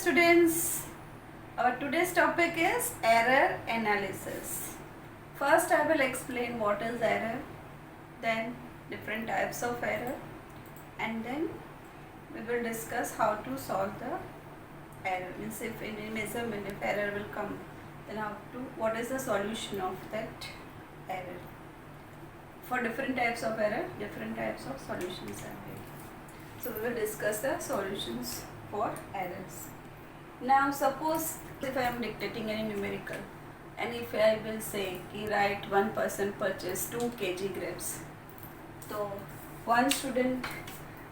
students, our today's topic is error analysis. First I will explain what is error, then different types of error, and then we will discuss how to solve the error. Means if in a measurement if error will come, then what is the solution of that error. For different types of error, different types of solutions are there. So we will discuss the solutions for errors. Now suppose if I am dictating any numerical and if I will say कि write one person purchased 2 kg grapes, so one student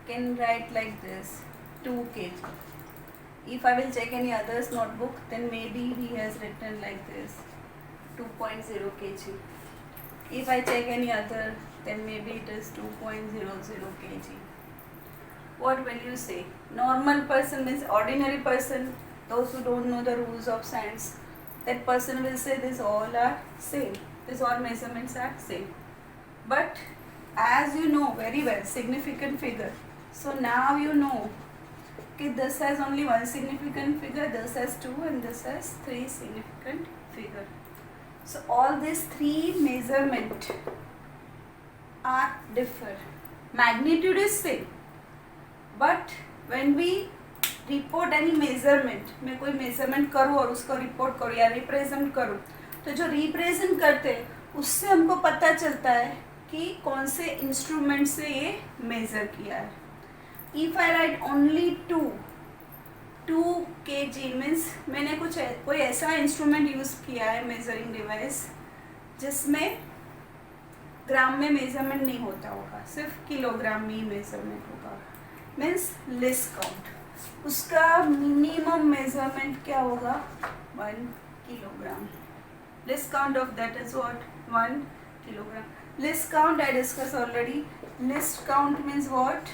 can write like this 2 kg. If I will check any other's notebook, then maybe he has written like this 2.0 kg. If I check any other, then maybe it is 2.00 kg. What will you say? Normal person means ordinary person, those who don't know the rules of science, that person will say this all are same, these all measurements are same. But as you know very well, significant figure, so now you know okay, this has only one significant figure, this has 2 and this has 3 significant figure. So all these 3 measurement are differ. Magnitude is same, but when we report any measurement, मैं कोई measurement करूँ और उसको report करूँ या represent करूँ, तो जो रिप्रेजेंट करते हैं उससे हमको पता चलता है कि कौन से इंस्ट्रूमेंट से ये मेज़र किया है. If I right only 2 kg means मैंने कोई ऐसा इंस्ट्रूमेंट यूज़ किया है मेजरिंग डिवाइस जिसमें ग्राम में मेजरमेंट नहीं होता होगा, सिर्फ किलोग्राम में ही मेजरमेंट होगा, मीन्स लेस काउंट. उसका मिनिमम मेजरमेंट क्या होगा? 1 kilogram. Less count of that is what? 1 kilogram. Less count I discussed already. Least count means what?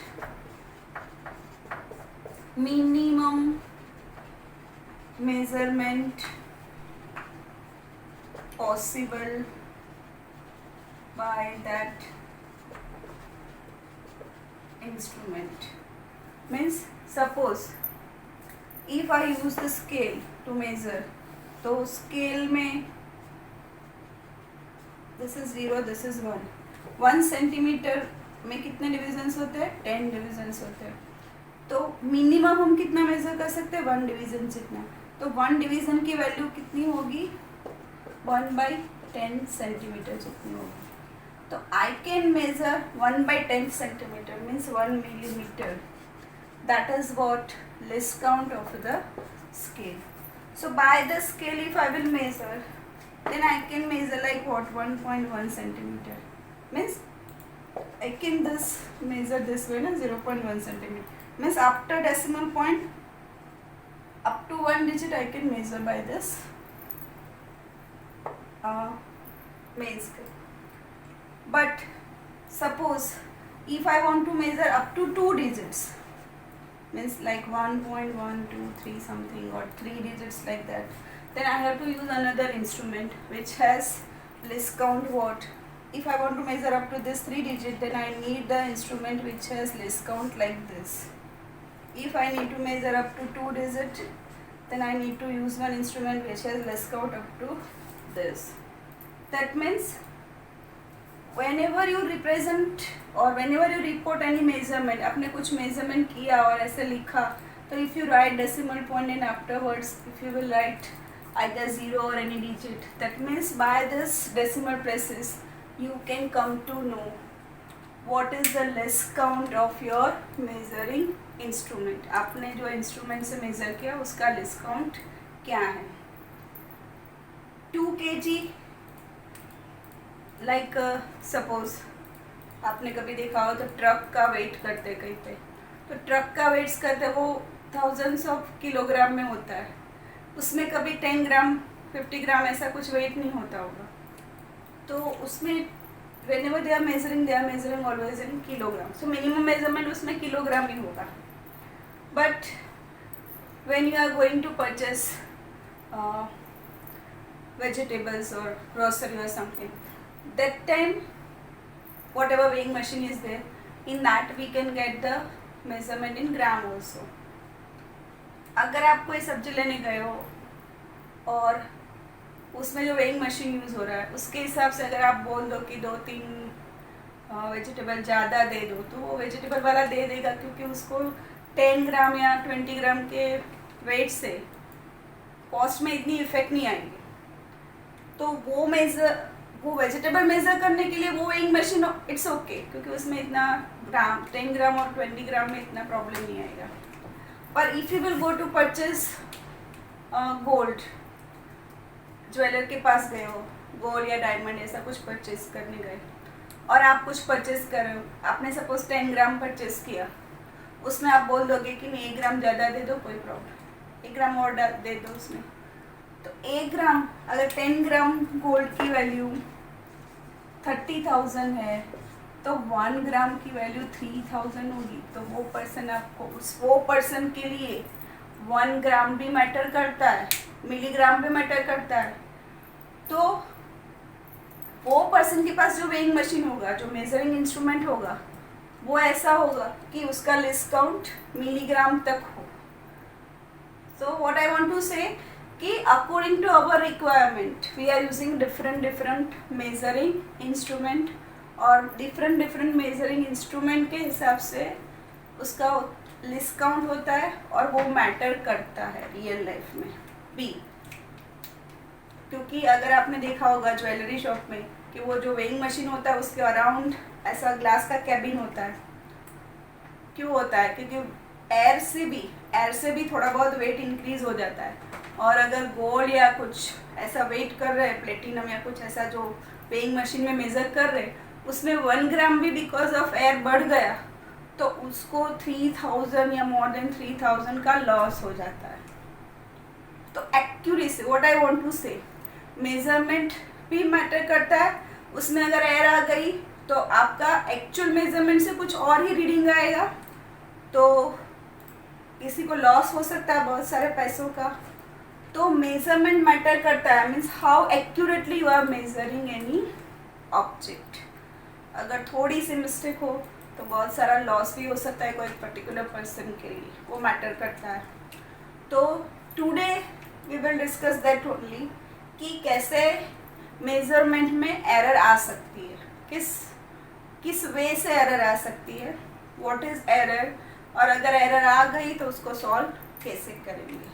Minimum measurement possible by that instrument. Means suppose if I use the scale to measure, तो scale में this is 0, this is 1. 1 centimetre में कितने divisions होते हैं? 10 divisions होते हैं. तो minimum हम कितना मेजर कर सकते हैं? 1 डिवीजन जितना. तो 1 डिवीजन की वैल्यू कितनी होगी? 1/10 सेंटीमीटर जितनी होगी. तो I can measure 1/10 centimetre means 1 millimetre. That is what least count of the scale. So by the scale if I will measure, then I can measure like what? 1.1 centimeter. Means I can measure this way, 0.1 centimeter. Means after decimal point, up to 1 digit I can measure by this main scale. But suppose if I want to measure up to 2 digits, means like 1.123 something or 3 digits like that, then I have to use another instrument which has less count. What? If I want to measure up to this 3 digit, then I need the instrument which has less count like this. If I need to measure up to 2 digit, then I need to use one instrument which has less count up to this. That means whenever you represent or whenever you report any measurement, आपने कुछ measurement किया और ऐसे लिखा, तो if you write decimal point and afterwards if you will write either 0 or any digit, that means by this decimal places you can come to know what is the less count of your measuring instrument. आपने जो instrument से measure किया उसका less count क्या है? 2 kg like suppose आपने कभी देखा हो तो ट्रक का वेट करते कहीं पे, तो ट्रक का वेट्स करते वो थाउजेंड्स ऑफ किलोग्राम में होता है, उसमें कभी 10 ग्राम 50 ग्राम ऐसा कुछ वेट नहीं होता होगा. तो उसमें whenever they are measuring always in kilogram. So minimum measurement उसमें किलोग्राम ही होगा. But when you are going to purchase vegetables or grocery or something, that time whatever weighing machine is there, in that we can get the measurement in gram also. अगर आप कोई सब्जी लेने गए हो और उसमें जो वेइंग मशीन यूज़ हो रहा है उसके हिसाब से अगर आप बोल दो कि 2-3 वेजिटेबल ज़्यादा दे दो, तो वो वेजिटेबल वाला दे देगा, क्योंकि उसको 10 ग्राम या 20 ग्राम के वेट से कॉस्ट में इतनी इफेक्ट नहीं आएगी। तो वो वेजिटेबल मेज़र करने के लिए वो वेइंग मशीन इट्स ओके, क्योंकि उसमें इतना 10 ग्राम और 20 ग्राम में इतना प्रॉब्लम नहीं आएगा। पर if you will go to purchase gold, jeweller के पास गए हो, गोल्ड या डायमंड ऐसा कुछ परचेज करने गए और आप कुछ परचेज कर रहे हो, आपने सपोज 10 ग्राम परचेज किया, उसमें आप बोल दोगे कि नहीं 1 ग्राम ज़्यादा दे दो, कोई प्रॉब्लम, 1 ग्राम और दे दो उसमें। तो 1 ग्राम, अगर 10 ग्राम गोल्ड की वैल्यू 30,000 है तो 1 ग्राम की वैल्यू 3,000 होगी। तो वो पर्सन आपको वो पर्सन के लिए 1 ग्राम भी मैटर करता है, मिलीग्राम भी मैटर करता है। तो वो पर्सन के पास जो वेइंग मशीन होगा, जो मेजरिंग इंस्ट्रूमेंट होगा, वो ऐसा होगा कि उसका लिस्ट काउंट मिलीग्राम तक हो। So what I want to say कि according to our requirement we are using different measuring instrument, और डिफरेंट मेजरिंग इंस्ट्रूमेंट के हिसाब से उसका लिस्ट काउंट होता है और वो मैटर करता है रियल लाइफ में भी। क्योंकि अगर आपने देखा होगा ज्वेलरी शॉप में कि वो जो वेइंग मशीन होता है उसके अराउंड ऐसा ग्लास का कैबिन होता है। क्यों होता है? क्योंकि एयर से भी थोड़ा बहुत वेट इंक्रीज हो जाता है, और अगर गोल्ड या कुछ ऐसा वेट कर रहे हैं, प्लेटिनम या कुछ ऐसा जो वेइंग मशीन में मेज़र कर रहे हैं, उसमें 1 ग्राम भी बिकॉज ऑफ एयर बढ़ गया तो उसको 3,000 या मोर देन 3,000 का लॉस हो जाता है। तो accuracy, what I want to say, measurement भी मैटर करता है। उसमें अगर एयर आ गई तो आपका एक्चुअल मेजरमेंट से कुछ और ही रीडिंग आएगा, तो किसी को लॉस हो सकता है बहुत सारे पैसों का। तो मेजरमेंट मैटर करता है, means how accurately you are measuring any object. अगर थोड़ी सी मिस्टेक हो तो बहुत सारा लॉस भी हो सकता है कोई पर्टिकुलर पर्सन के लिए, वो मैटर करता है। तो today we will discuss that only कि कैसे मेजरमेंट में एरर आ सकती है, किस वे से एरर आ सकती है, व्हाट इज एरर, और अगर एरर आ गई तो उसको सॉल्व कैसे करेंगे।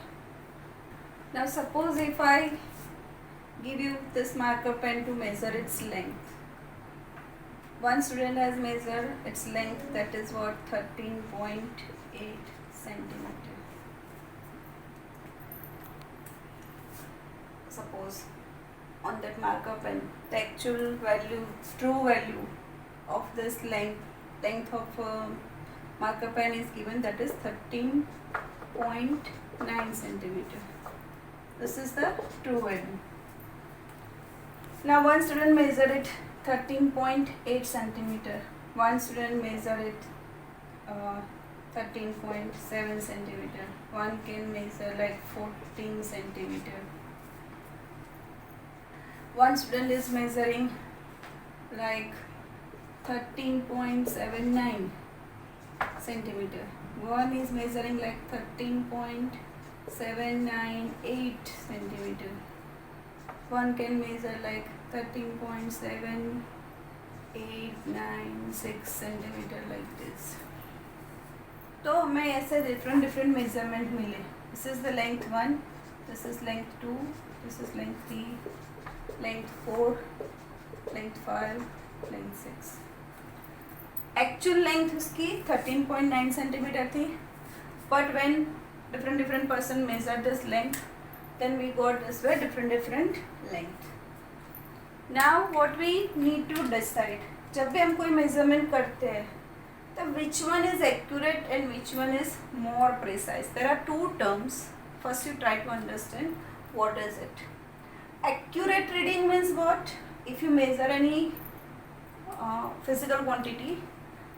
Now suppose if I give you this marker pen to measure its length. One student has measured its length, that is what, 13.8 centimeter. Suppose on that marker pen the actual value, true value of this length of marker pen is given, that is 13.9 centimeter. This is the true value. Now one student measured it 13.8 centimeter. One student measured it 13.7 centimeter. One can measure like 14 centimeter. One student is measuring like 13.79 centimeter. One is measuring like 13.798 centimeter. One can measure like 13.7896 centimeter like this. तो हमें ऐसे different measurement मिले. This is the length 1, this is length 2, this is length 3, length 4, length 5, length 6. Actual length उसकी 13.9 centimetre थी, but when different person measure this length, then we got this way different length. Now what we need to decide, जब भी हम कोई measurement करते हैं तो which one is accurate and which one is more precise. There are two terms. First you try to understand what is it. Accurate reading means what? If you measure any physical quantity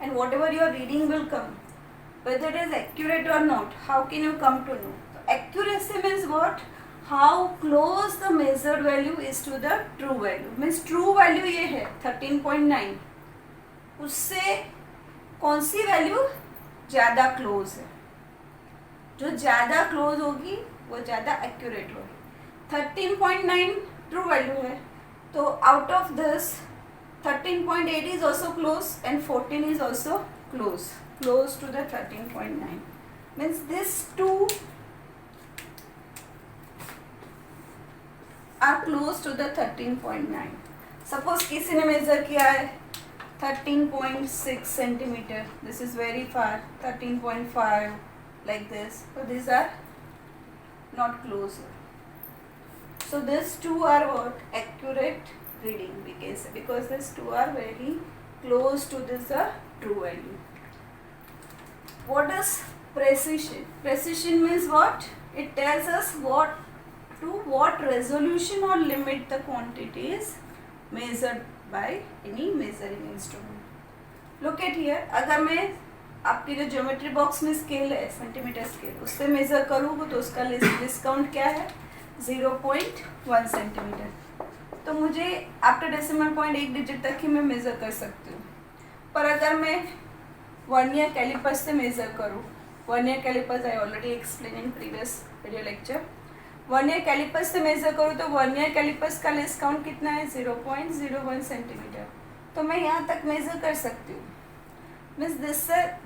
and whatever your reading will come, whether it is accurate or not, how can you come to know? So accuracy means what? How close the measured value is to the true value. Means true value ये है 13.9, उससे कौन सी value ज़्यादा close है. जो ज़्यादा close होगी वो ज़्यादा एक्यूरेट होगी. 13.9 ट्रू वैल्यू है, तो out of this 13.8 is also close and 14 is also close to the 13.9. Means these two are close to the 13.9. Suppose किसी ने मेजर किया है 13.6 centimeter. This is very far. 13.5 like this. So these are not close. So these two are what? Accurate reading we can say, because these two are very close to this true value. What is precision? Precision means what? It tells us what resolution or limit the quantity is measured by any measuring instrument. Look at here. अगर मैं आपकी जो geometry box में scale है centimetre scale, उससे major करूँगा तो उसका डिस्काउंट क्या है? 0.1 सेंटीमीटर. तो मुझे आफ्टर डेसिमल पॉइंट 1 डिजिट तक ही मैं मेज़र कर सकती हूँ. पर अगर मैं वर्नियर कैलिपर्स से मेज़र करूँ, vernier callipers I already explain in previous video lecture. Vernier callipers से मेज़र करूँ तो वर्नियर कैलिपर्स का लेस काउंट कितना है? 0.01 सेंटीमीटर. तो मैं यहाँ तक मेज़र कर सकती हूँ. Means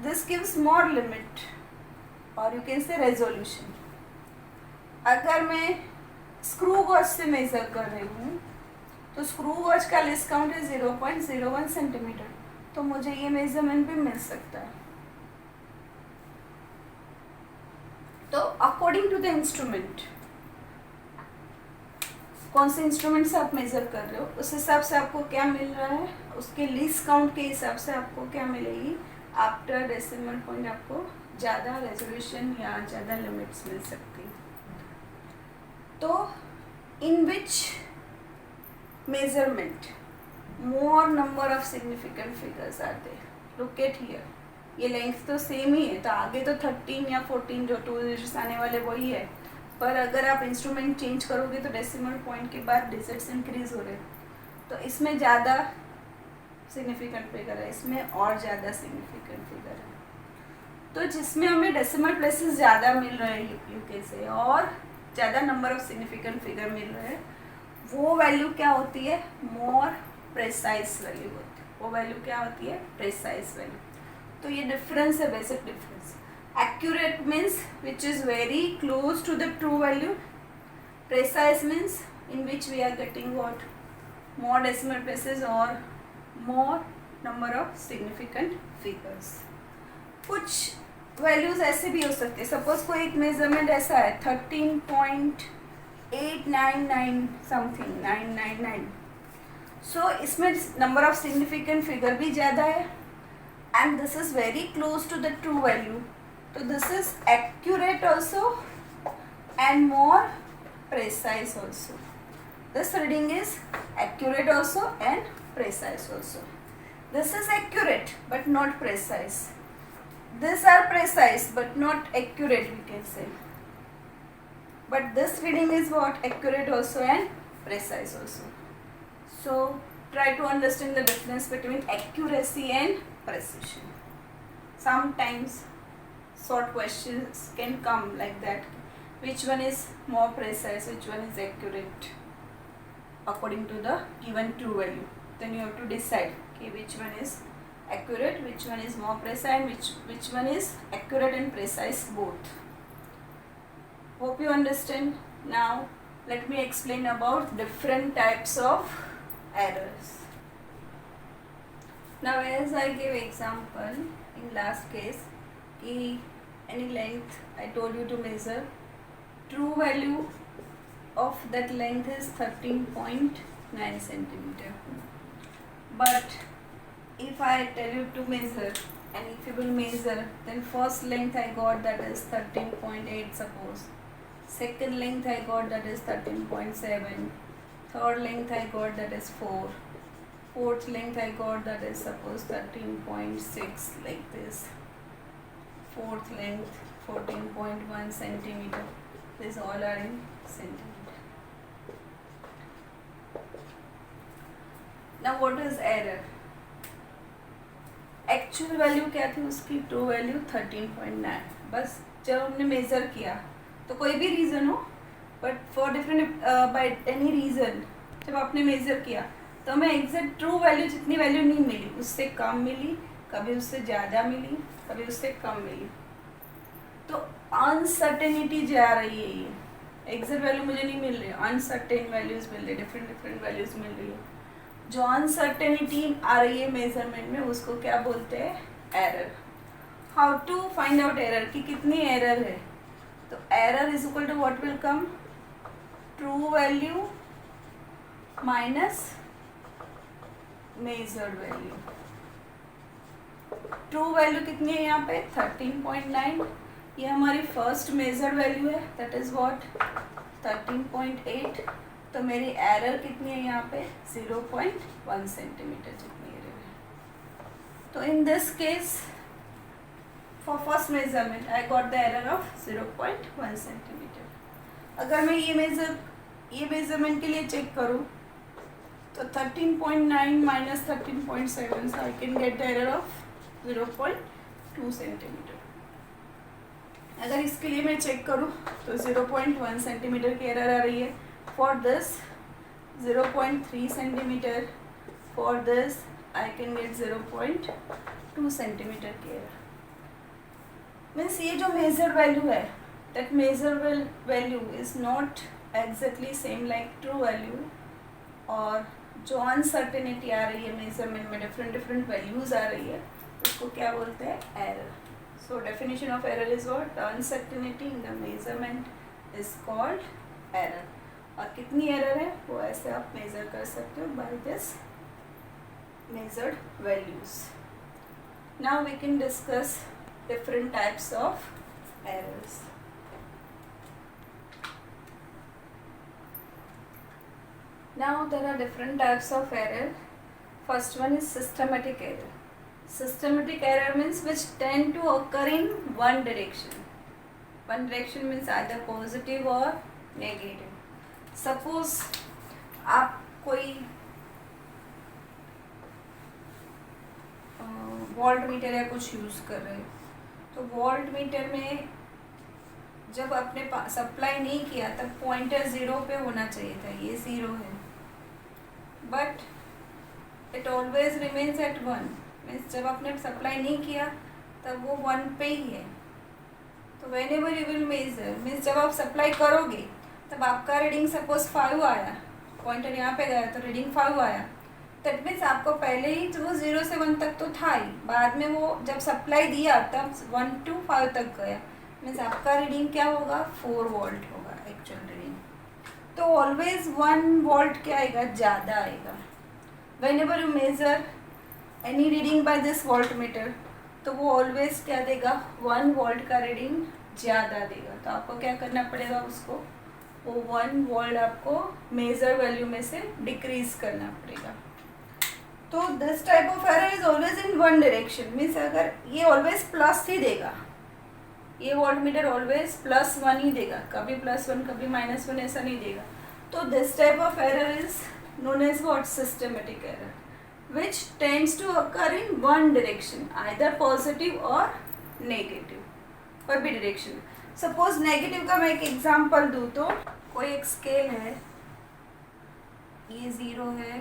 this gives more limit और यू कैन से रेजोल्यूशन. अगर मैं स्क्रू गॉज से मेज़र कर रही हूँ तो स्क्रू गॉज का लेस काउंट है 0.01 सेंटीमीटर. तो मुझे ये मेजरमेंट भी मिल सकता है. तो अकॉर्डिंग टू द इंस्ट्रूमेंट, कौन से इंस्ट्रूमेंट से आप मेज़र कर रहे हो उस हिसाब से आपको क्या मिल रहा है, उसके लीस्ट काउंट के हिसाब से आपको क्या मिलेगी. आफ्टर डेसिमल पॉइंट आपको ज़्यादा रेजोल्यूशन या ज़्यादा लिमिट्स मिल सकती है. तो in which measurement more number of significant figures आते हैं. Look at here. ये लेंथ तो सेम ही है, तो आगे तो 13 या 14 जो 2 डिजिट्स आने वाले वही है. पर अगर आप इंस्ट्रूमेंट चेंज करोगे तो डेसिमल पॉइंट के बाद डिजिट्स इंक्रीज हो रहे, तो इसमें ज़्यादा सिग्निफिकेंट फिगर है, इसमें और ज़्यादा सिग्निफिकेंट फिगर है. तो जिसमें हमें डेसिमल प्लेसेस ज़्यादा मिल रहे हैं यूके से और ज़्यादा नंबर ऑफ सिग्निफिकेंट फिगर मिल रहे हैं, वो वैल्यू क्या होती है? मोर प्रेसाइज वैल्यू होती है. वो वैल्यू क्या होती है? Precise value. तो ये डिफरेंस है, basic difference. Accurate means which is very close to the true value. Precise means in which we are getting what? More decimal places or more number of significant figures. कुछ values ऐसे भी हो सकते हैं. Suppose कोई एक measurement ऐसा है 13.899 समथिंग 999. सो इसमें नंबर ऑफ सिग्निफिकेंट फिगर भी ज़्यादा है and this is very close to the true value. So this is accurate also and more precise also. This reading is accurate also and precise also. This is accurate but not precise. These are precise but not accurate, we can say. But this reading is what? Accurate also and precise also. So try to understand the difference between accuracy and precision. Sometimes short questions can come like that. Which one is more precise, which one is accurate according to the given true value. Then you have to decide okay, which one is accurate, which one is more precise, and which one is accurate and precise both. Hope you understand. Now let me explain about different types of errors. Now as I gave example in last case, any length I told you to measure, true value of that length is 13.9 centimeter. But if I tell you to measure and if you will measure, then first length I got that is 13.8 suppose, second length I got that is 13.7, third length I got that is 4, fourth length I got that is suppose 13.6 like this, fourth length 14.1 centimeter. These all are in centimeter. Now what is error? Actual value क्या थी उसकी? True value 13.9. बस जब हमने measure किया, तो कोई भी रीज़न हो, but for different by any reason जब आपने मेज़र किया तो हमें एग्जैक्ट ट्रू वैल्यू जितनी वैल्यू नहीं मिली, उससे कम मिली, कभी उससे ज़्यादा मिली, कभी उससे कम मिली। तो अनसर्टेनिटी जा रही है, ये एग्जैक्ट वैल्यू मुझे नहीं मिल रही, अनसर्टेन वैल्यूज़ मिल रही, डिफरेंट डिफरेंट वैल्यूज़ मिल रही है। जो अनसर्टेनिटी आ रही है मेजरमेंट में, उसको क्या बोलते हैं? Error. How to find out error, कि कितनी एरर है? तो error is equal to what will come? True value minus measured value. True value कितनी है यहाँ पे? 13.9। ये हमारी फर्स्ट मेजर्ड वैल्यू है, दैट इज व्हाट? 13.8। तो मेरी एरर कितनी है यहाँ पे? 0.1 सेंटीमीटर जितनी एरर है। तो in this case for first measurement I got the error of 0.1 centimetre. अगर मैं ये मेजरमेंट के लिए चेक करूँ तो 13.9 minus 13.7, so I can get the error of 0.2 centimetre. अगर इसके लिए मैं चेक करूँ तो 0.1 सेंटीमीटर की एरर आ रही है। For this 0.3 centimetre, for this I can get 0.2 centimetre की एरर। मीन्स ये जो मेजर्ड वैल्यू है, that measured value is not exactly same like true value, और जो अनसर्टेनिटी आ रही है मेजरमेंट में, डिफरेंट डिफरेंट वैल्यूज आ रही है, उसको क्या बोलते हैं? Error. So definition of error is what? Uncertainty in the measurement is called error. और कितनी एरर है वो ऐसे आप मेजर कर सकते हो by this measured values. Now we can discuss different types of errors. Now there are different types of error. First one is systematic error. Systematic error means which tend to occur in one direction. One direction means either positive or negative. Suppose आप कोई volt meter या कुछ use कर रहे हो, तो volt meter में जब आपने सप्लाई नहीं किया तब पॉइंटर 0 पे होना चाहिए था, ये 0 है, but it always remains at 1। Means जब आपने सप्लाई नहीं किया तब वो 1 पे ही है। तो when ever you will measure, means जब आप सप्लाई करोगे तब आपका रीडिंग सपोज 5 आया, पॉइंटर यहाँ पे गया तो रीडिंग 5 आया, दैट मीन्स आपको पहले ही जो 0 से 1 तक तो था ही, बाद में वो जब सप्लाई दिया तब 1 to 5 तक गया, मीन्स आपका रीडिंग क्या होगा? 4 वोल्ट होगा एक्चुअल रीडिंग। तो ऑलवेज 1 वोल्ट क्या आएगा? ज़्यादा आएगा। Whenever you measure any reading by this voltmeter, तो वो ऑलवेज क्या देगा? 1 वोल्ट का रीडिंग ज़्यादा देगा। तो आपको क्या करना पड़ेगा? उसको वो 1 वोल्ट आपको मेजर वैल्यू में से डिक्रीज करना पड़ेगा। तो this type of error is always in one direction, means अगर ये ऑलवेज प्लस ही देगा, ये वोल्ट मीटर ऑलवेज +1 ही देगा, कभी +1 कभी -1 ऐसा नहीं देगा। तो this type of error is known as what? Systematic error, which tends to occur in one direction, either positive or negative, कोई भी डायरेक्शन। सपोज नेगेटिव का मैं एक एग्जांपल दूँ तो कोई एक स्केल है, ये 0 है,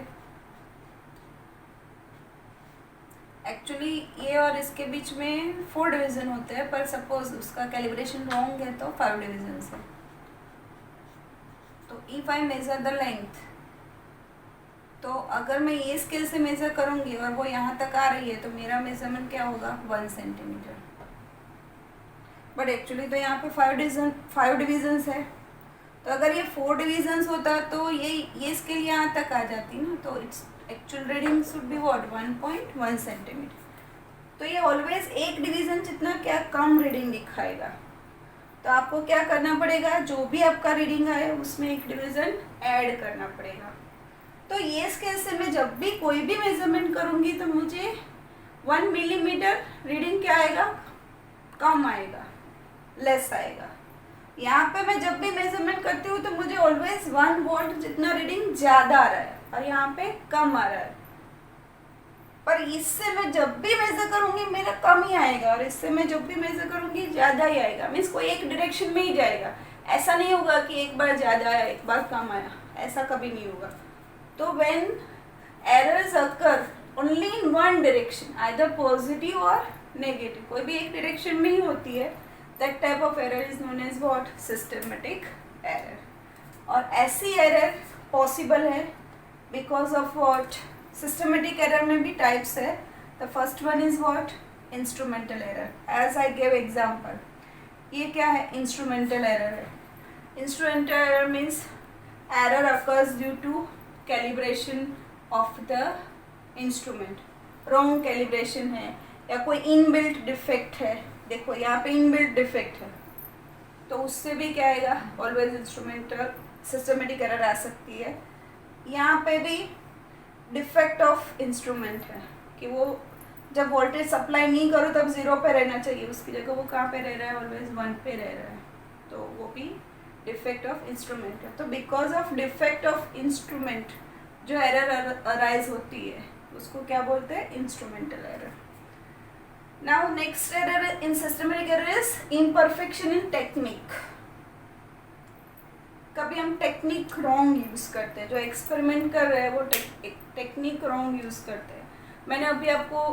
एक्चुअली ये और इसके बीच में 4 डिवीज़न होते हैं, पर सपोज उसका कैलिब्रेशन रॉन्ग है तो 5 डिवीजन है। तो if I measure the length, तो अगर मैं ये स्केल से मेज़र करूँगी और वो यहाँ तक आ रही है तो मेरा मेजरमेंट क्या होगा? 1 सेंटीमीटर। बट एक्चुअली तो यहाँ पे 5 डिवीजन्स है, तो अगर ये 4 डिवीजन्स होता तो ये स्केल यहाँ तक आ जाती ना, तो its actual reading should be what? 1.1 centimetre. तो ये ऑलवेज एक डिवीज़न जितना क्या कम रीडिंग दिखाएगा। तो आपको क्या करना पड़ेगा? जो भी आपका रीडिंग आए उसमें एक डिवीज़न ऐड करना पड़ेगा। तो ये स्केल से मैं जब भी कोई भी मेजरमेंट करूँगी तो मुझे 1 मिलीमीटर रीडिंग क्या आएगा? कम आएगा, लेस आएगा। यहाँ पे मैं जब भी मेजरमेंट करती हूँ तो मुझे ऑलवेज 1 वोल्ट जितना रीडिंग ज़्यादा आ रहा है और यहाँ पे कम आ रहा है। पर इससे मैं जब भी मेजर करूंगी मेरा कम ही आएगा, और इससे मैं जब भी मेजर करूंगी ज़्यादा ही आएगा। मीन्स कोई एक डायरेक्शन में ही जाएगा। ऐसा नहीं होगा कि एक बार ज़्यादा आया एक बार कम आया, ऐसा कभी नहीं होगा। तो when errors occur only in one direction, either positive और नेगेटिव, कोई भी एक डायरेक्शन में ही होती है, that type of error is known as what, systematic error. और ऐसी एरर पॉसिबल है because of what, systematic error में भी टाइप्स है। The first one is what, instrumental error. As I give example, ये क्या है, इंस्ट्रूमेंटल एरर है। Instrumental error means error occurs due to calibration of the instrument, wrong calibration है या कोई इनबिल्ट डिफेक्ट है। देखो यहाँ पे इनबिल्ट डिफेक्ट है, तो उससे भी क्या आएगा, ऑलवेज इंस्ट्रूमेंटल सिस्टमेटिक एरर आ सकती है। यहाँ पे भी डिफेक्ट ऑफ इंस्ट्रूमेंट है कि वो जब वोल्टेज सप्लाई नहीं करो तब 0 पे रहना चाहिए, उसकी जगह वो कहाँ पे रह रहा है, ऑलवेज 1 पे रह रहा है, तो वो भी डिफेक्ट ऑफ इंस्ट्रूमेंट है। तो because of defect of instrument जो एरर अराइज होती है उसको क्या बोलते हैं, instrumental error. Now next error in systematic error is imperfection in technique. कभी हम टेक्निक रॉन्ग यूज करते हैं, जो एक्सपेरिमेंट कर रहे हैं वो टेक्निक रॉन्ग यूज करते हैं। मैंने अभी आपको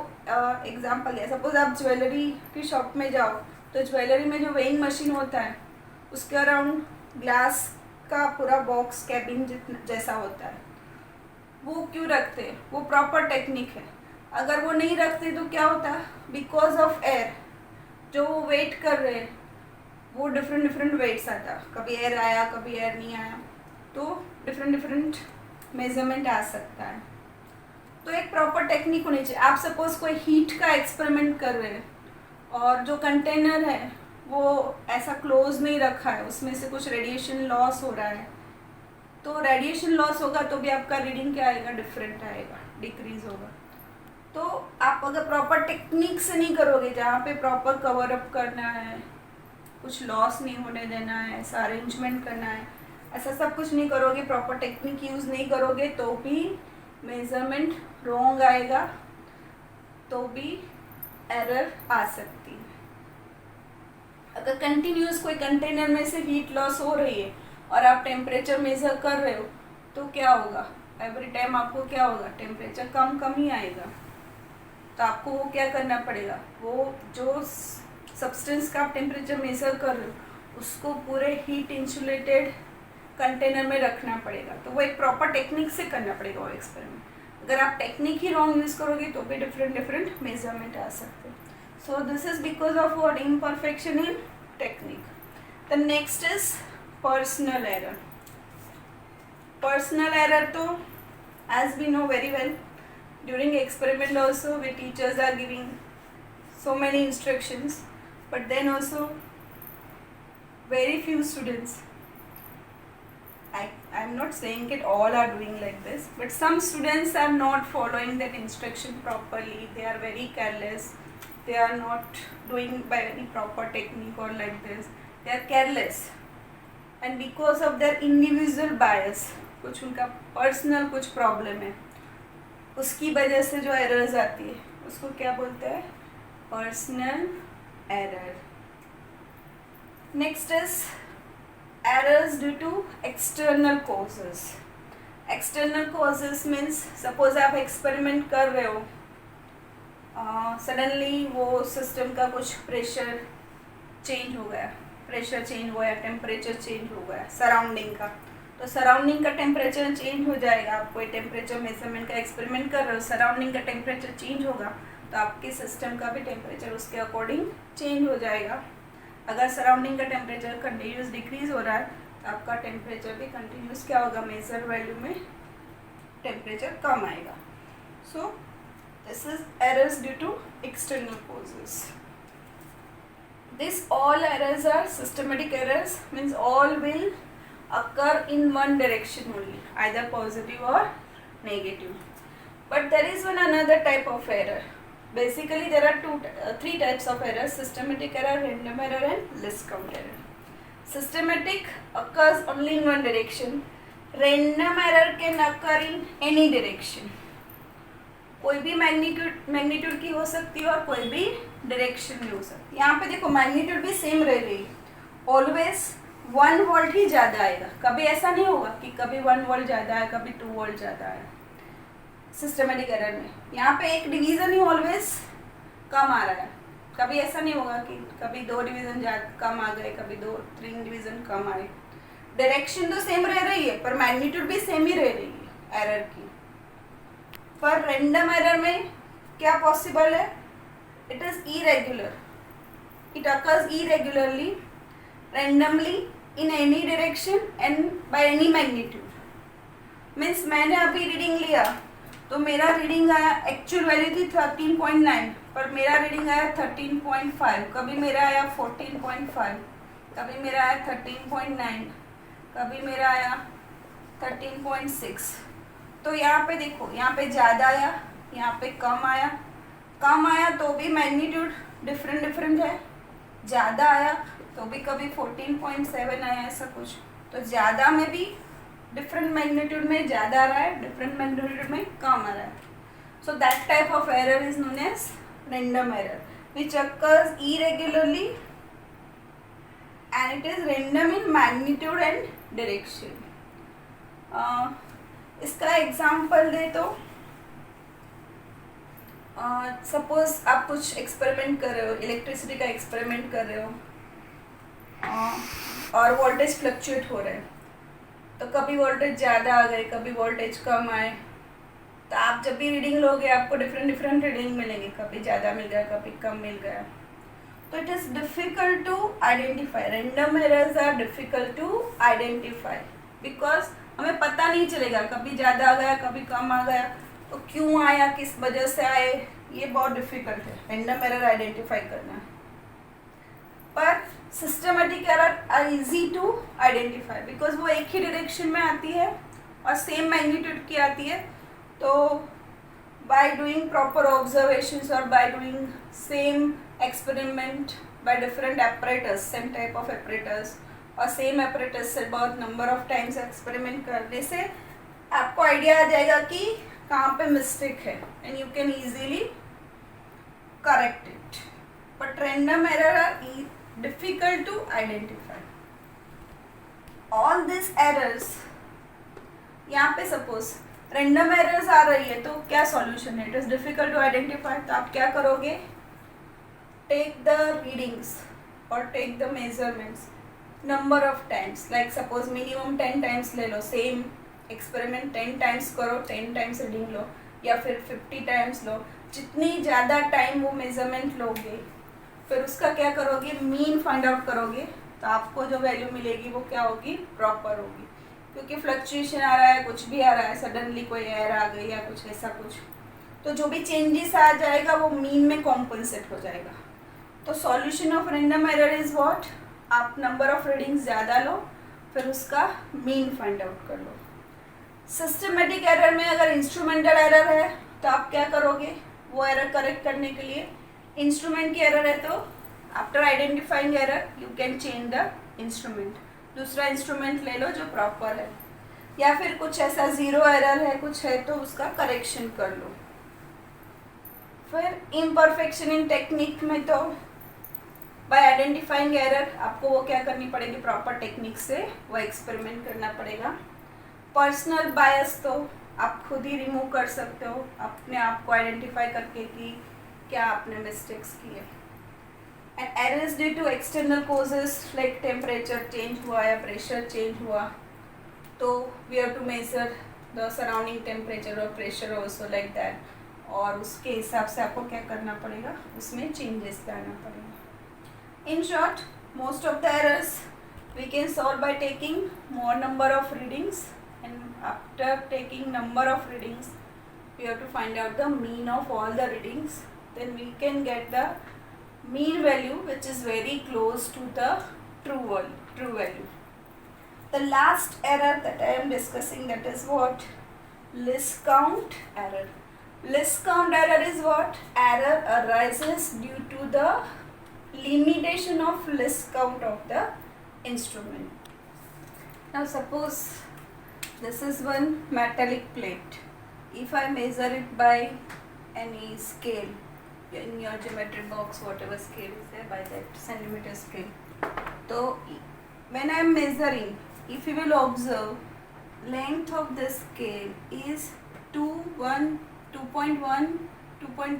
एग्जांपल दिया, सपोज आप ज्वेलरी की शॉप में जाओ तो ज्वेलरी में जो वेइंग मशीन होता है उसके अराउंड ग्लास का पूरा बॉक्स कैबिन जैसा होता है। वो क्यों रखते हैं, वो प्रॉपर टेक्निक है। अगर वो नहीं रखते तो क्या होता है, बिकॉज ऑफ एयर, जो वो वेट कर रहे हैं वो डिफरेंट वेट्स आता, कभी एयर आया कभी एयर नहीं आया, तो डिफरेंट मेजरमेंट आ सकता है। तो एक प्रॉपर टेक्निक होनी चाहिए। आप सपोज कोई हीट का एक्सपेरिमेंट कर रहे हैं और जो कंटेनर है वो ऐसा क्लोज नहीं रखा है, उसमें से कुछ रेडिएशन लॉस हो रहा है, तो रेडिएशन लॉस होगा तो भी आपका रीडिंग क्या आएगा, डिफरेंट आएगा, डिक्रीज होगा। तो आप अगर प्रॉपर टेक्निक से नहीं करोगे, जहाँ पे प्रॉपर कवर अप करना है, कुछ लॉस नहीं होने देना है, ऐसा अरेंजमेंट करना है, ऐसा सब कुछ नहीं करोगे, प्रॉपर टेक्निक यूज़ नहीं करोगे, तो भी मेजरमेंट रॉन्ग आएगा, तो भी एरर आ सकती है। अगर कंटिन्यूस कोई कंटेनर में से हीट लॉस हो रही है और आप टेम्परेचर मेज़र कर रहे हो तो क्या होगा, एवरी टाइम आपको क्या होगा, टेम्परेचर कम ही आएगा। तो आपको वो क्या करना पड़ेगा, वो जो सब्सटेंस का आप टेम्परेचर मेज़र कर रहे हो उसको पूरे हीट इंसुलेटेड कंटेनर में रखना पड़ेगा। तो वो एक प्रॉपर टेक्निक से करना पड़ेगा वो एक्सपेरिमेंट। अगर आप टेक्निक ही रॉन्ग यूज़ करोगे तो भी डिफरेंट मेजरमेंट आ सकते हैं। सो this is because of what, imperfection in technique. The next is personal error. Personal error तो as we know very well, during experiment also the teachers are giving so many instructions, but then also very few students, I'm not saying that all are doing like this, but some students are not following that instruction properly, they are very careless, they are not doing by any proper technique or like this, they are careless, and because of their individual bias, कुछ उनका personal कुछ problem है, उसकी वजह से जो errors आती है उसको क्या बोलते हैं, personal error. Next is errors due to external causes. External causes means suppose आप एक्सपेरिमेंट कर रहे हो, सडनली वो सिस्टम का कुछ प्रेशर चेंज हो गया, प्रेशर चेंज हो गया, टेम्परेचर चेंज हो गया सराउंडिंग का, तो सराउंडिंग का टेम्परेचर चेंज हो जाएगा। आप कोई टेम्परेचर मेजरमेंट का एक्सपेरिमेंट कर रहे हो, सराउंडिंग का टेम्परेचर चेंज होगा तो आपके सिस्टम का भी टेम्परेचर उसके अकॉर्डिंग चेंज हो जाएगा। अगर सराउंडिंग का टेम्परेचर कंटिन्यूस डिक्रीज हो रहा है तो आपका टेम्परेचर भी कंटिन्यूस क्या होगा, मेजर वैल्यू में टेम्परेचर कम आएगा। So this is errors due to external causes. This all errors are systematic errors, means all will occur in one direction only, either positive or negative. But there is one another type of error. Basically there are three types of errors: systematic error, random error and least count error. Systematic occurs only in one direction. Random error can occur in any direction. कोई भी magnitude की हो सकती है और कोई भी direction में हो सकती है। यहाँ पे देखो मैग्नीट्यूड भी सेम रह रही है, ऑलवेज 1 वोल्ट ही ज़्यादा आएगा, कभी ऐसा नहीं होगा कि कभी 1 वोल्ट ज़्यादा है कभी 2 वोल्ट ज़्यादा है सिस्टमेटिक एरर में। यहाँ पे एक डिवीज़न ही ऑलवेज कम आ रहा है, कभी ऐसा नहीं होगा कि कभी 2 डिवीज़न कम आ गए, कभी 2-3 डिवीज़न कम आए। डायरेक्शन तो सेम रह रही है पर मैग्नीट्यूड भी सेम ही रह रही है एरर की। पर रैंडम एरर में क्या पॉसिबल है, it is irregular, it occurs irregularly randomly in any direction and by any magnitude। Means मैंने अभी रीडिंग लिया तो मेरा रीडिंग आया, एक्चुअल वैल्यू थी 13.9 पर मेरा रीडिंग आया 13.5, कभी मेरा आया 14.5, कभी मेरा आया 13.9, कभी मेरा आया 13.6। तो यहाँ पे देखो, यहाँ पे ज़्यादा आया, यहाँ पे कम आया तो भी मैग्नीट्यूड डिफरेंट है, ज़्यादा आया तो भी कभी 14.7 आया, ऐसा कुछ। तो ज़्यादा में भी डिफरेंट मैग्नीट्यूड में ज़्यादा आ रहा है, डिफरेंट मैग्नीट्यूड में कम आ रहा है। So that type of error is known as random error which occurs irregularly and it is random in magnitude and direction. इसका एग्जाम्पल दे तो सपोज आप कुछ एक्सपेरिमेंट कर रहे हो, इलेक्ट्रिसिटी का एक्सपेरिमेंट कर रहे हो और वोल्टेज फ्लक्चुएट हो रहे हैं, तो कभी वोल्टेज ज़्यादा आ गए कभी वोल्टेज कम आए, तो आप जब भी रीडिंग लोगे आपको डिफरेंट रीडिंग मिलेंगे, कभी ज़्यादा मिल गया कभी कम मिल गया। तो it is difficult to identify, random errors are difficult to identify because हमें पता नहीं चलेगा कभी ज़्यादा आ गया कभी कम आ गया, तो क्यों आया, किस वजह से आए, ये बहुत डिफ़िकल्ट है रैंडम एरर आइडेंटिफाई करना। पर systematic error are easy to identify because वो एक ही डायरेक्शन में आती है और सेम मैग्नीट्यूड की आती है। तो बाय डूइंग प्रॉपर ऑब्जर्वेशंस और by doing same experiment by different एपरेटर्स, same type of एपरेटर्स और सेम एपरेटर्स से बहुत नंबर ऑफ टाइम्स एक्सपेरिमेंट करने से आपको आइडिया आ जाएगा कि कहाँ पे मिस्टेक है and you can easily correct it. But random error are difficult to identify all these errors। यहाँ पे सपोज random errors आ रही है तो क्या सॉल्यूशन है, it is difficult to identify, तो आप क्या करोगे, take the readings or take the measurements number of times, like suppose minimum 10 times ले लो, same experiment 10 times करो, 10 times reading लो या फिर 50 times लो, जितनी ज़्यादा टाइम वो मेजरमेंट लोगे फिर उसका क्या करोगे, मीन फाइंड आउट करोगे, तो आपको जो वैल्यू मिलेगी वो क्या होगी, प्रॉपर होगी। क्योंकि फ्लक्चुएशन आ रहा है, कुछ भी आ रहा है, सडनली कोई एरर आ गई या कुछ ऐसा कुछ, तो जो भी चेंजेस आ जाएगा वो मीन में कॉम्पनसेट हो जाएगा। तो solution of random error is what, आप नंबर ऑफ रीडिंग्स ज़्यादा लो फिर उसका मीन फाइंड आउट कर लो। सिस्टमेटिक एरर में अगर इंस्ट्रूमेंटल एरर है तो आप क्या करोगे, वो एरर करेक्ट करने के लिए इंस्ट्रूमेंट की एरर है तो after identifying error you can change the instrument, दूसरा इंस्ट्रूमेंट ले लो जो प्रॉपर है, या फिर कुछ ऐसा ज़ीरो एरर है कुछ है तो उसका करेक्शन कर लो। फिर इम्परफेक्शन इन टेक्निक में तो बाय आइडेंटिफाइंग एरर आपको वो क्या करनी पड़ेगी, प्रॉपर टेक्निक से वो एक्सपेरिमेंट करना पड़ेगा। पर्सनल बायस तो आप खुद ही रिमूव कर सकते हो अपने आप को आइडेंटिफाई करके कि क्या आपने मिस्टेक्स किए। And errors due to external causes like temperature change हुआ या प्रेशर चेंज हुआ तो we have to measure the surrounding temperature और प्रेशर ऑल्सो लाइक दैट, और उसके हिसाब से आपको क्या करना पड़ेगा, उसमें चेंजेस लाना पड़ेगा। In short most of the errors we can solve by taking more number of readings and after taking number of readings we have to find out the mean of all the readings, then we can get the mean value which is very close to the true value. The last error that I am discussing, that is what, list count error. List count error is what, error arises due to the limitation of list count of the instrument. Now suppose this is one metallic plate. If I measure it by any scale in your geometry box, whatever scale is there, by that centimeter scale. So when I am measuring, if you will observe, length of the scale is 2.1, 2.2,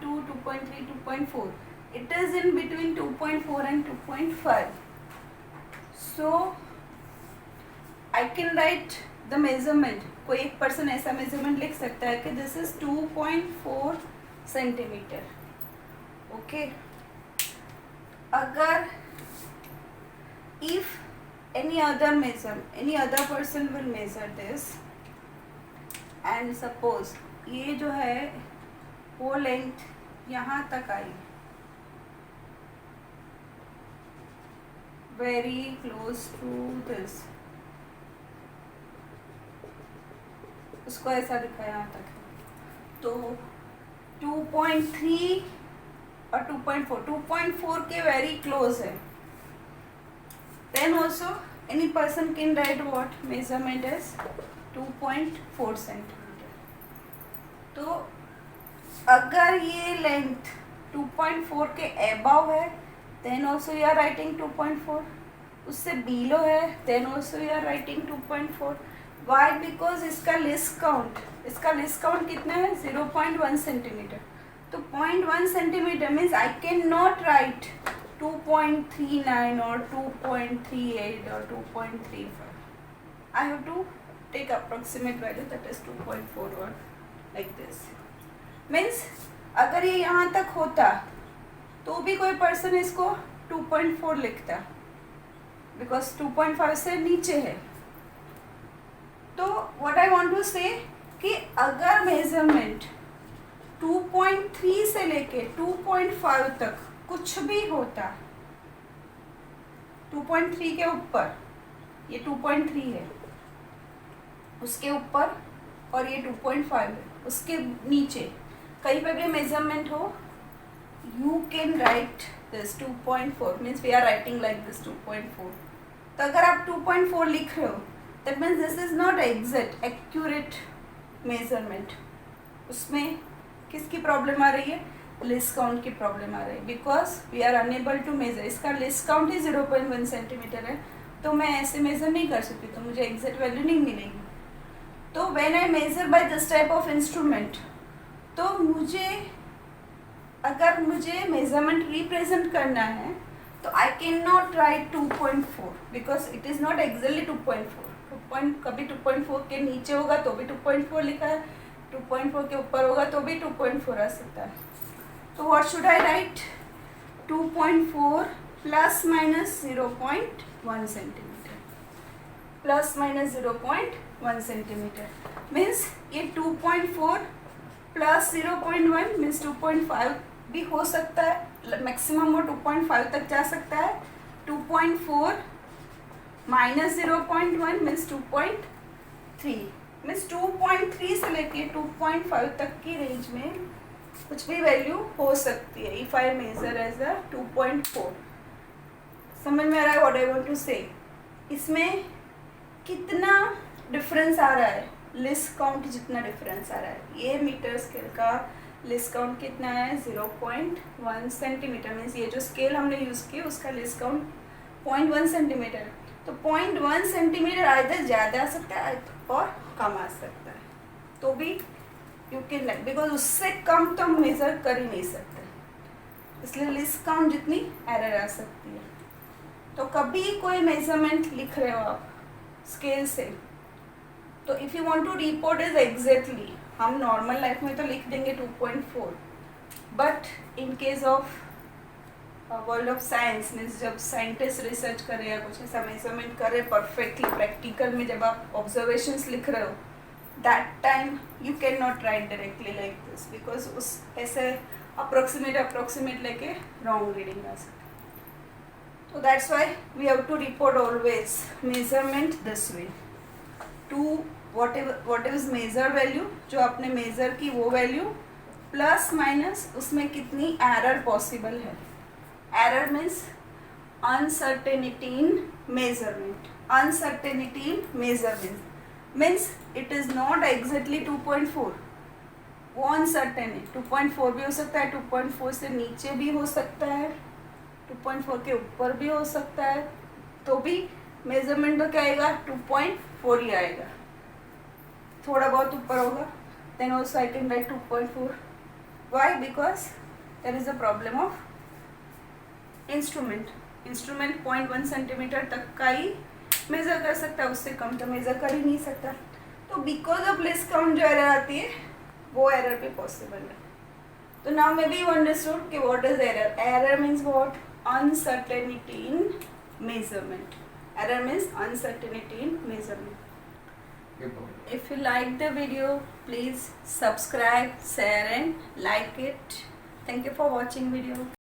2.3, 2.4. It is in between 2.4 and 2.5. So I can write the measurement. कोई एक person ऐसा measurement लिख सकता है कि this is 2.4 centimetre. Okay. अगर if any other person will measure this, and suppose ये जो है वो लेंथ यहाँ तक आई, very close to this, उसको ऐसा दिखा यहाँ तक, तो 2.3 और 2.4 के very close है. Then also any person can write what measurement as 2.4 centimetre. तो अगर ये लेंथ 2.4 के above है, then also you are writing 2.4. उससे below है, then also you are writing 2.4. Why? Because इसका least count कितना है? 0.1 सेंटीमीटर. तो 0.1 centimetre means I cannot write 2.39 or 2.38 or 2.35. I have to take approximate value, that is 2.4 or like this. Means अगर ये यहाँ तक होता तो भी कोई पर्सन इसको 2.4 लिखता, बिकॉज 2.5 से नीचे है. तो what I want to say कि अगर मेजरमेंट 2.3 से लेके 2.5 तक कुछ भी होता, 2.3 के ऊपर, ये 2.3 है, उसके ऊपर और ये 2.5 है, उसके नीचे कहीं पे भी मेजरमेंट हो, you can write this 2.4 means we are writing like this 2.4. तो अगर आप 2.4 लिख रहे हो, that means this is not exact accurate measurement. उसमें किसकी प्रॉब्लम आ रही है? लिस्ट काउंट की प्रॉब्लम आ रही है, because we are unable to measure. इसका लिस्ट काउंट ही 0.1 सेंटीमीटर है, तो मैं ऐसे मेजर नहीं कर सकती, तो मुझे एग्जैक्ट वैल्यू नहीं मिलेगी. तो when I measure by this type of instrument, तो अगर मुझे मेजरमेंट रिप्रेजेंट करना है तो I can not right 2.4 because it is not exactly 2.4. कभी 2.4 के नीचे होगा तो भी 2.4 लिखा है, 2.4 के ऊपर होगा तो भी 2.4 आ सकता है. तो what should I right? 2.4 plus minus 0.1 centimetre, plus minus 0.1 centimetre means ये 2.4 प्लस 0.1 मीन्स 2.5 भी हो सकता है, मैक्सिमम वो 2.5 तक जा सकता है. 2.4 माइनस 0.1 मीन्स 2.3 मीन्स 2.3 से लेके 2.5 तक की रेंज में कुछ भी वैल्यू हो सकती है. If I measure as a 2.4, समझ में आ रहा है व्हाट आई वांट टू से? इसमें कितना डिफरेंस आ रहा है, लिस्ट काउंट जितना डिफरेंस आ रहा है. ये मीटर स्केल का लिस्ट काउंट कितना है? 0.1 सेंटीमीटर मीन्स ये जो स्केल हमने यूज़ की उसका लिस्ट काउंट 0.1 सेंटीमीटर. तो 0.1 सेंटीमीटर आइधर ज़्यादा आ सकता है और कम आ सकता है, तो भी यू कैन लाइक, बिकॉज उससे कम तो हम मेज़र कर ही नहीं सकते, इसलिए लिस्ट काउंट जितनी एरर आ सकती है. तो कभी कोई मेजरमेंट लिख रहे हो आप स्केल से, तो if you want to report is exactly, हम नॉर्मल लाइफ में तो लिख देंगे 2.4, but in case of world of science means जब साइंटिस्ट रिसर्च करे या कुछ ऐसा मेजरमेंट करे परफेक्टली, प्रैक्टिकल में जब आप ऑब्जर्वेशंस लिख रहे हो, that time you can not write directly like this, because उस ऐसे अप्रोक्सीमेट लेके रॉन्ग रीडिंग आ सकती. तो that's why we have to report always measurement this way to what is measure value, जो आपने मेजर की वो वैल्यू प्लस माइनस उसमें कितनी एरर पॉसिबल है. Error means uncertainty in measurement. Uncertainty in measurement means it is not exactly 2.4, वो uncertain है। 2.4 भी हो सकता है, 2.4 से नीचे भी हो सकता है, 2.4 के ऊपर भी हो सकता है, तो भी मेजरमेंट तो क्या आएगा, 2.4 ही आएगा। थोड़ा बहुत ऊपर होगा, then also I can write 2.4। Why? Because there is a problem of instrument 0.1 centimetre तक का ही मेज़र कर सकता है, उससे कम तो मेज़र कर ही नहीं सकता। तो बिकॉज ऑफ लेस काउंट जो एरर आती है वो एरर भी पॉसिबल है। तो now may be you understood कि what is error. Error means what? Uncertainty in measurement. Error means uncertainty in measurement. If you like the video, please subscribe, share and like it. Thank you for watching video.